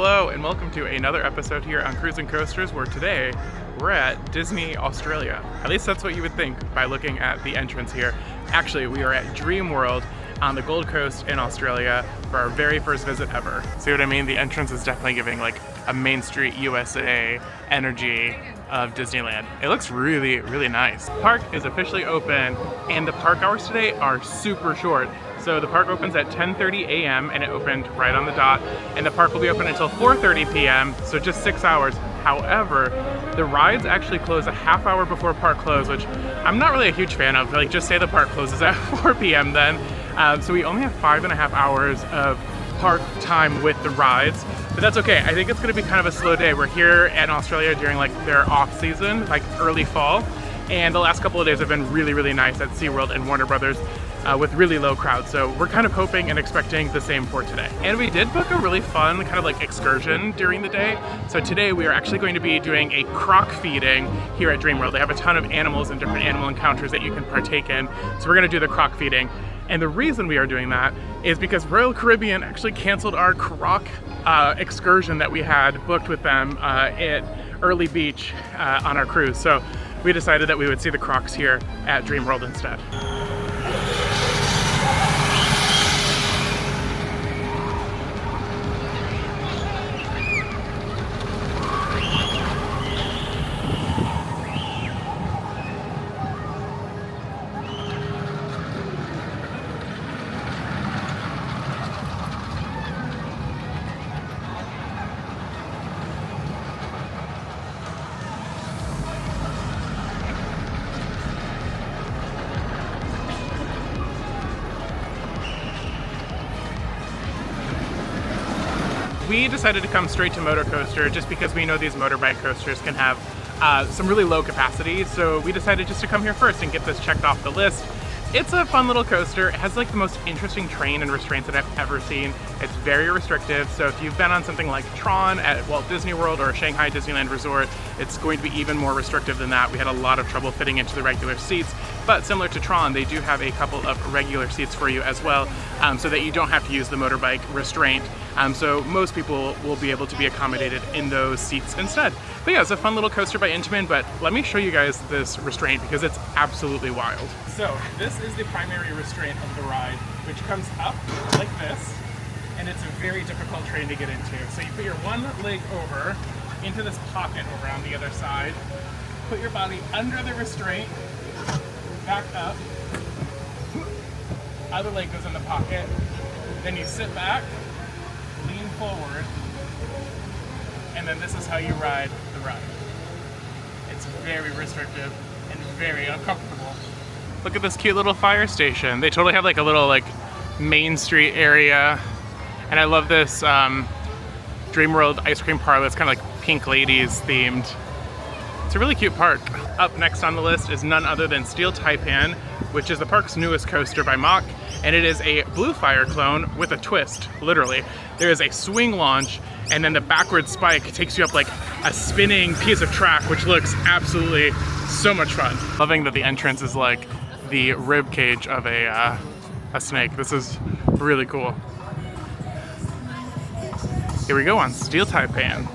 Hello and welcome to another episode here on Cruiseandcoasters, where today we're at Disney Australia. At least that's what you would think by looking at the entrance here. Actually, we are at Dreamworld on the Gold Coast in Australia for our very first visit ever. See what I mean? The entrance is definitely giving like a Main Street USA energy of Disneyland. It looks really, really nice. The park is officially open and the park hours today are super short. So the park opens at 10:30 a.m. and it opened right on the dot, and the park will be open until 4:30 p.m. so just 6 hours. However, the rides actually close a half hour before park close, which I'm not really a huge fan of. Like, just say the park closes at 4 p.m. then. So we only have 5.5 hours of park time with the rides, but that's okay. I think it's gonna be kind of a slow day. We're here in Australia during like their off season, like early fall, and the last couple of days have been really, really nice at SeaWorld and Warner Brothers. With really low crowds, so we're kind of hoping and expecting the same for today. And we did book a really fun kind of like excursion during the day. So today we are actually going to be doing a croc feeding here at Dreamworld. They have a ton of animals and different animal encounters that you can partake in. So we're gonna do the croc feeding. And the reason we are doing that is because Royal Caribbean actually canceled our croc excursion that we had booked with them at Early Beach on our cruise. So we decided that we would see the crocs here at Dreamworld instead. We decided to come straight to motor coaster just because we know these motorbike coasters can have some really low capacity. So we decided just to come here first and get this checked off the list. It's a fun little coaster. It has like the most interesting train and restraints that I've ever seen. It's very restrictive. So if you've been on something like Tron at Walt Disney World or Shanghai Disneyland Resort, it's going to be even more restrictive than that. We had a lot of trouble fitting into the regular seats, but similar to Tron, they do have a couple of regular seats for you as well, so that you don't have to use the motorbike restraint. So most people will be able to be accommodated in those seats instead. But yeah, it's a fun little coaster by Intamin, but let me show you guys this restraint because it's absolutely wild. So this is the primary restraint of the ride, which comes up like this, and it's a very difficult train to get into. So you put your one leg over into this pocket over on the other side, put your body under the restraint, back up, other leg goes in the pocket, then you sit back, lean forward, and then this is how you ride the ride. It's very restrictive and very uncomfortable. Look at this cute little fire station. They totally have like a little like Main Street area, and I love this Dreamworld ice cream parlor. It's kind of like Pink Ladies themed. It's a really cute park. Up next on the list is none other than Steel Taipan, which is the park's newest coaster by Mach, and it is a Blue Fire clone with a twist, literally. There is a swing launch, and then the backward spike takes you up like a spinning piece of track, which looks absolutely so much fun. Loving that the entrance is like the rib cage of a snake. This is really cool. Here we go on Steel Taipan.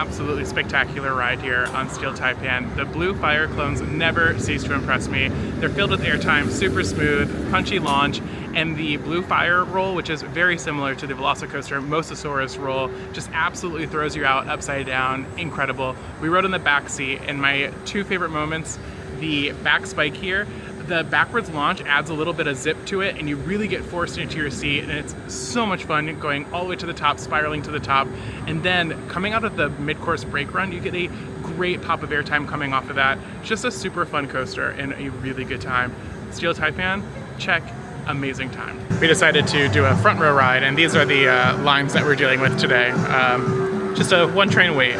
absolutely spectacular ride here on Steel Taipan. The blue fire clones never cease to impress me. They're filled with airtime, super smooth, punchy launch, and the blue fire roll, which is very similar to the Velocicoaster Mosasaurus roll, just absolutely throws you out upside down. Incredible. We rode in the back seat, and my two favorite moments, the back spike here, the backwards launch adds a little bit of zip to it and you really get forced into your seat, and it's so much fun going all the way to the top, spiraling to the top, and then coming out of the mid-course brake run, you get a great pop of airtime coming off of that. Just a super fun coaster and a really good time. Steel Taipan, check, amazing time. We decided to do a front row ride, and these are the lines that we're dealing with today. Just a one train wait.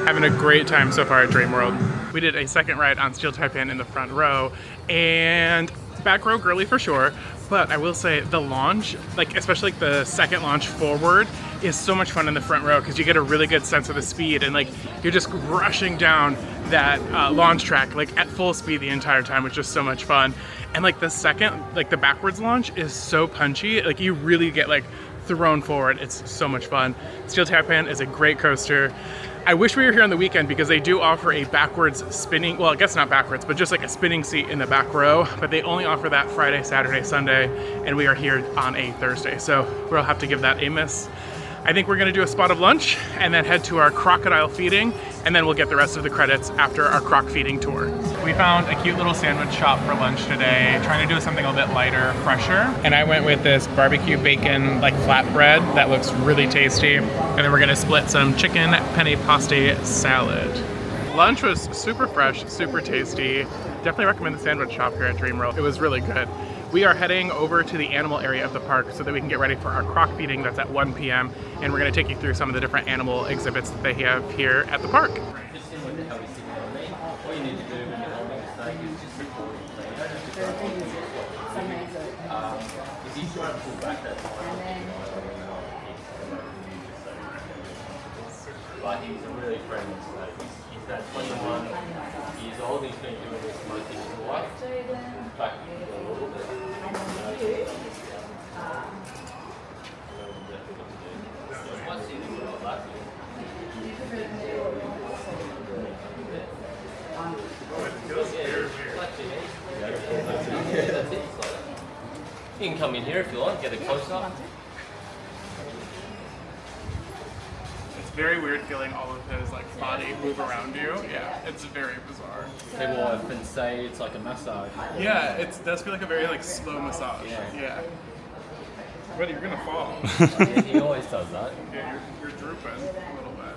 Having a great time so far at Dreamworld. We did a second ride on Steel Taipan in the front row, and back row girly for sure, but I will say the launch, like especially like the second launch forward, is so much fun in the front row because you get a really good sense of the speed, and like you're just rushing down that launch track like at full speed the entire time, which is so much fun. And like the second, like the backwards launch is so punchy, like you really get like thrown forward. It's so much fun. Steel Taipan is a great coaster. I wish we were here on the weekend because they do offer a backwards spinning, well, I guess not backwards, but just like a spinning seat in the back row, but they only offer that Friday, Saturday, Sunday, and we are here on a Thursday, so we'll have to give that a miss. I think we're gonna do a spot of lunch and then head to our crocodile feeding, and then we'll get the rest of the credits after our croc feeding tour. We found a cute little sandwich shop for lunch today, trying to do something a little bit lighter, fresher. And I went with this barbecue bacon like flatbread that looks really tasty. And then we're gonna split some chicken penne paste salad. Lunch was super fresh, super tasty. Definitely recommend the sandwich shop here at Dreamworld. It was really good. We are heading over to the animal area of the park so that we can get ready for our croc feeding that's at 1 p.m. And we're gonna take you through some of the different animal exhibits that they have here at the park. But he's a really friendly snake. He's that 21 years old. He's been doing this most of his life. In fact, a little bit. You can come in here if you want, get a close-up. It's very weird feeling all of his like body move around you. Yeah, it's very bizarre. People often say it's like a massage. Yeah, it does feel like a very like slow massage. Yeah. But you're gonna fall. Yeah, he always does that. Yeah, you're drooping a little bit.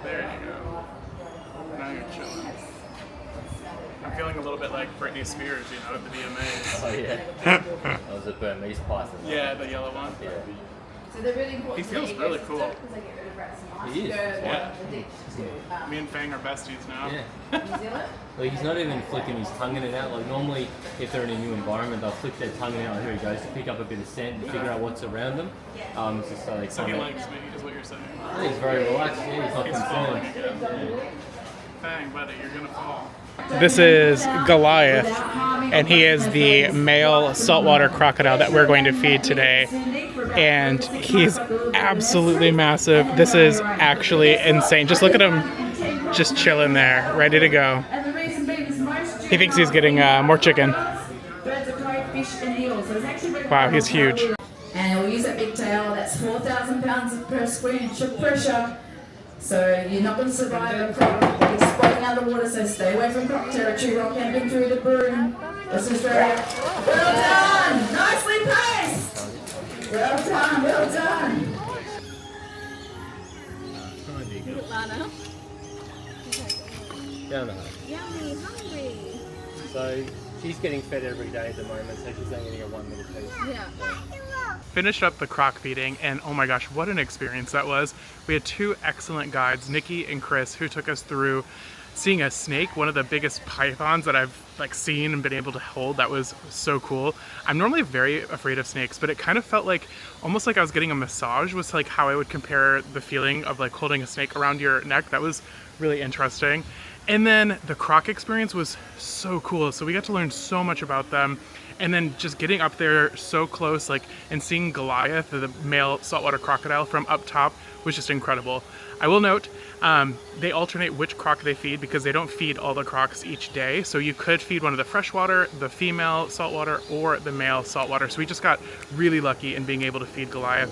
There you go. Now you're chilling. I'm feeling a little bit like Britney Spears, you know, at the VMAs. Oh yeah. That was a Burmese python. Yeah, the yellow one. Yeah. So they're really important. He feels really cool. Because they get rid of rats and mice. He is. Yeah. Me and Fang are besties now. Yeah. New Zealand? Like he's not even flicking his tongue in and out. Like normally, if they're in a new environment, they'll flick their tongue in and out. Here he goes to pick up a bit of scent and figure out what's around them. Just so they So he likes me, is what you're saying. He's very relaxed. Yeah, he's not He's falling concerned. again. Yeah. Fang, buddy, you're gonna fall. This is Goliath, and he is the male saltwater crocodile that we're going to feed today. And he's absolutely massive. This is actually insane. Just look at him, just chilling there, ready to go. He thinks he's getting more chicken. Wow, he's huge. And we'll use that big tail, that's 4,000 pounds per square inch of pressure. So you're not going to survive a croc exploding out of the water, so stay away from croc territory, rock camping through the broom. This is Australia. Well done! Nicely paced! Well done, well done. Lana. Down the hole. Yummy, hungry. So she's getting fed every day at the moment, so she's only getting a one little piece. Yeah. Finished up the croc feeding, and oh my gosh, what an experience that was. We had two excellent guides, Nikki and Chris, who took us through seeing a snake, one of the biggest pythons that I've like seen and been able to hold. That was so cool. I'm normally very afraid of snakes, but it kind of felt like almost like I was getting a massage, was like how I would compare the feeling of like holding a snake around your neck. That was really interesting. And then the croc experience was so cool. So we got to learn so much about them. And then just getting up there so close, like, and seeing Goliath, the male saltwater crocodile, from up top was just incredible. I will note, they alternate which croc they feed because they don't feed all the crocs each day. So you could feed one of the freshwater, the female saltwater, or the male saltwater. So we just got really lucky in being able to feed Goliath.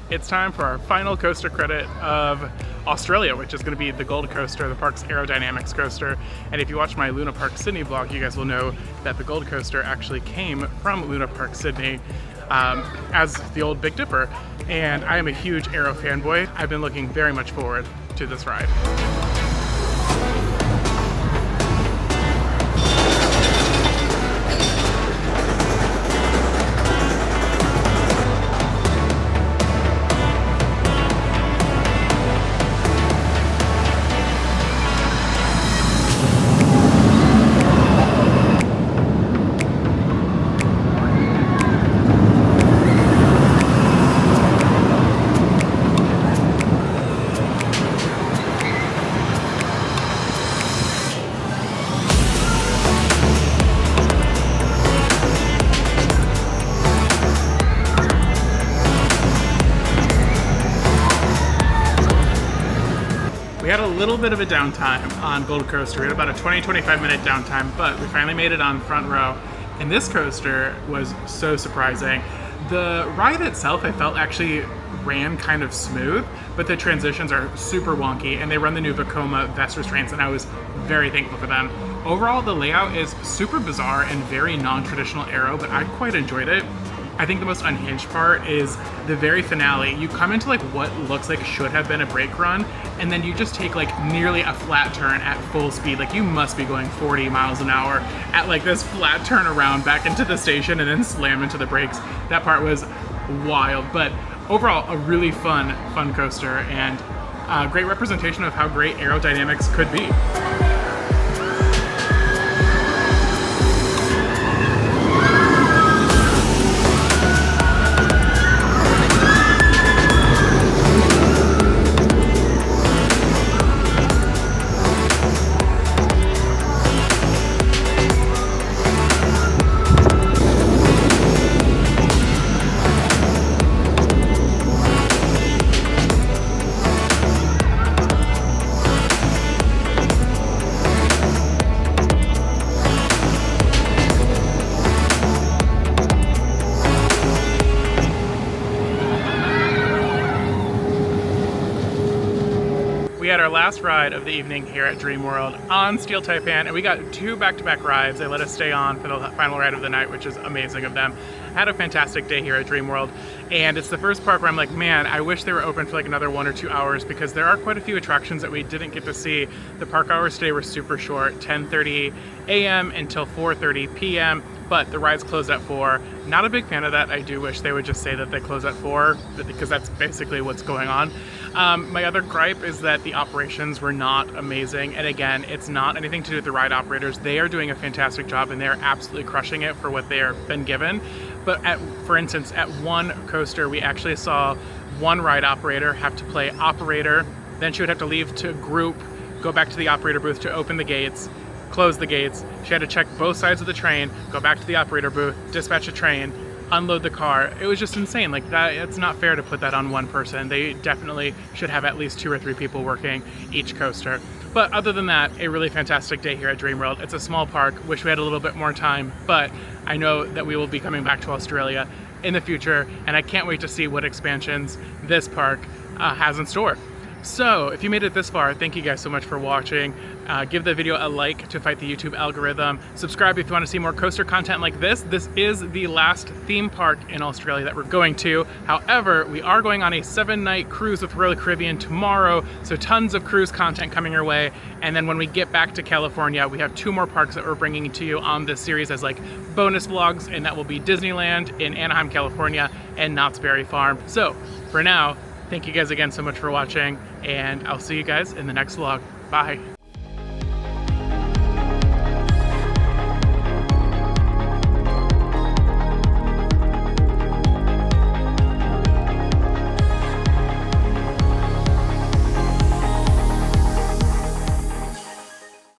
It's time for our final coaster credit of Australia, which is going to be the Gold Coaster, the park's aerodynamics coaster. And if you watch my Luna Park Sydney vlog, you guys will know that the Gold Coaster actually came from Luna Park Sydney as the old Big Dipper. And I am a huge aero fanboy. I've been looking very much forward to this ride. We had a little bit of a downtime on Gold Coaster. We had about a 20-25 minute downtime, but we finally made it on front row. And this coaster was so surprising. The ride itself, I felt, actually ran kind of smooth, but the transitions are super wonky, and they run the new Vekoma vest restraints, and I was very thankful for them. Overall, the layout is super bizarre and very non-traditional aero, but I quite enjoyed it. I think the most unhinged part is the very finale. You come into like what looks like should have been a brake run, and then you just take like nearly a flat turn at full speed. Like you must be going 40 miles an hour at like this flat turn around back into the station and then slam into the brakes. That part was wild, but overall a really fun coaster and a great representation of how great aerodynamics could be. We had our last ride of the evening here at Dreamworld on Steel Taipan, and we got two back-to-back rides. They let us stay on for the final ride of the night, which is amazing of them. I had a fantastic day here at Dreamworld, and it's the first park where I'm like, man, I wish they were open for like another 1 or 2 hours because there are quite a few attractions that we didn't get to see. The park hours today were super short, 10:30 a.m. until 4:30 p.m. but the rides closed at 4. Not a big fan of that. I do wish they would just say that they close at 4, because that's basically what's going on. My other gripe is that the operations were not amazing, and again, it's not anything to do with the ride operators. They are doing a fantastic job, and they're absolutely crushing it for what they are been given. But for instance, at one coaster, we actually saw one ride operator have to play operator, then she would have to leave to group, go back to the operator booth to open the gates, close the gates. She had to check both sides of the train, go back to the operator booth, dispatch a train, unload the car. It was just insane. Like that, it's not fair to put that on one person. They definitely should have at least 2 or 3 people working each coaster. But other than that, a really fantastic day here at Dreamworld. It's a small park. Wish we had a little bit more time, but I know that we will be coming back to Australia in the future, and I can't wait to see what expansions this park has in store. So if you made it this far, thank you guys so much for watching. Give the video a like to fight the YouTube algorithm. Subscribe if you want to see more coaster content like this. This is the last theme park in Australia that we're going to. However, we are going on a 7-night cruise with Royal Caribbean tomorrow, so tons of cruise content coming your way. And then when we get back to California, we have 2 more parks that we're bringing to you on this series as like bonus vlogs, and that will be Disneyland in Anaheim, California, and Knott's Berry Farm. So for now, thank you guys again so much for watching, and I'll see you guys in the next vlog. Bye.